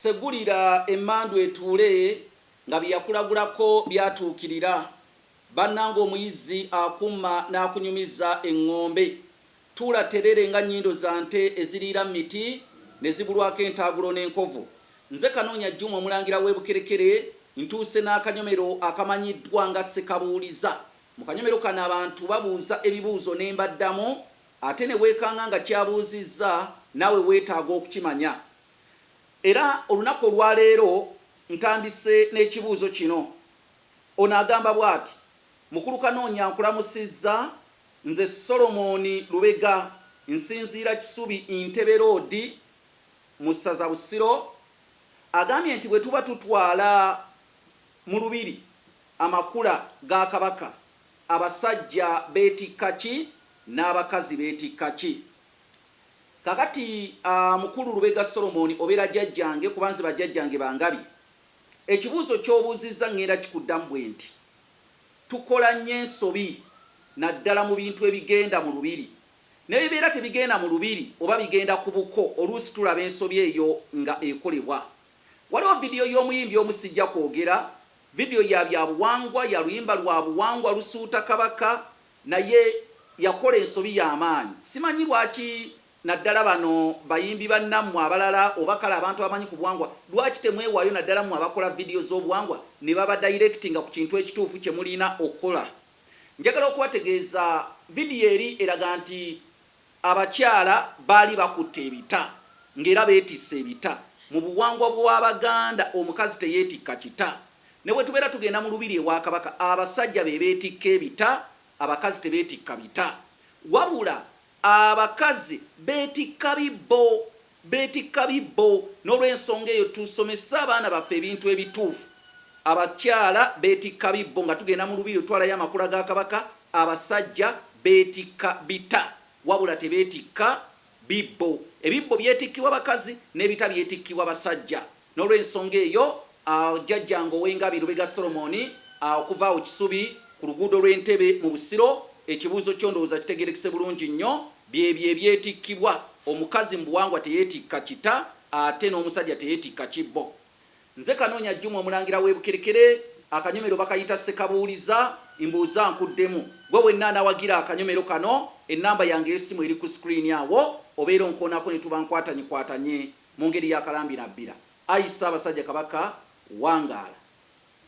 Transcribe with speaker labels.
Speaker 1: Segulira emmandu etuule nga byakulagulako byatuukirira. Bannange omuyizi akumma n'akunyumiza eŋŋombe. Tuula terere nga nnyindo za nte eziriira miti ne zibulwako entaagulo n'enkovu. Nze Kanoonya Juma omulangira w'Ebukerekere ntuuse n'akanyomero akamanyiddwa nga Ssekabuuliza. Mu kanyomero kano abantu babuuza ebibuuzo ne mbaddamu, ate ne weekanga nga kyabuuzizza naawe weetaaga okukimanya. Era olunaku olwaleero ntandise n'ekibuuzo kino. Ono agamba bw'ati: Mukulu Kanoonya nkulamusizza, nze Solomoni Lubega nsinziira Kisubi Ntebe Road mu ssaza Busiro. Agambye nti bwe tuba tutwala mu Lubiri amakula ga Kabaka, abasajja beetikka ki n'abakazi beetikka ki? Kakati Mukulu Lubega Solomoni obeera jjajjange kuba nze bajjajjange bangabi. Ekibuuzo ky'obuuzizza ngenda kikuddamu bwe nti tukola nnyo ensobi naddala mu bintu ebigenda mu Lubiri. Ne bibeera tebigenda mu Lubiri oba bigenda ku buko, oluusi tulaba ensobi eyo nga ekolebwa. Waliwo vidiyo y'omuyimbi omu sijja kwogera, vidiyo ya byabuwangwa, ya luyimba lwa buwangwa lusuuta Kabaka, naye yakola ensobi y'amaanyi. Simanyi lwaki naddala bano bayimbi bannammwe abalala oba kale abantu abamanyi ku buwangwa, lwaki temwewaayo naddala mmwe abakola vidiyo z'obuwangwa ne baba directinga ku kintu ekituufu kye mulina okukola. Njagala okubategeeza vidiyo eri eraga nti abakyala baali bakutte ebita ng'era beetisse ebita. Mu buwangwa bw'Abaganda omukazi teyeetikka kita. Ne bwe tubeera tugenda mu Lubiri ewa Kabaka, abasajja be beetikka ebita, abakazi tebeetikka bita. Wabula abakazi beetikka bibbo, beetikka bibbo. N'olw'ensonga eyo tusomesa abaana baffe ebintu ebituufu. Abakyala beetikka bibbo nga tugenda mu Lubiri otwalayo amakula ga Kabaka, abasajja beetikka bita, wabula tebeetikka bibbo. Ebibbo byetikkibwa bakazi n'ebita byetikkibwa basajja. N'olw'ensonga eyo jjajjange ow'Engabi Lubega Solomoni okuva awo Kisubi ku luguudo lw'Entebe mu Busiro, ekibuuzo kyo ndowooza kitegerekese bulungi nnyo. Byebyo ebyetikkibwa. Omukazi mu buwangwa teyeetikka kita, ate n'omusajja teyeetikka kibbo. Nze Kanoonya Juma omulangira w'Ebukerekere, akanyomero bakayita Ssekabuuliza, mbuuza nkuddemu. Gwe wenna anawagira akanyomero kano, ennamba yange y'essimu eri ku screen awo, obeera onkoonako ne tuba nkwatanye mu ngeri y'akalambi nabbira. Ayi Ssaabasajja Kabaka wangaala.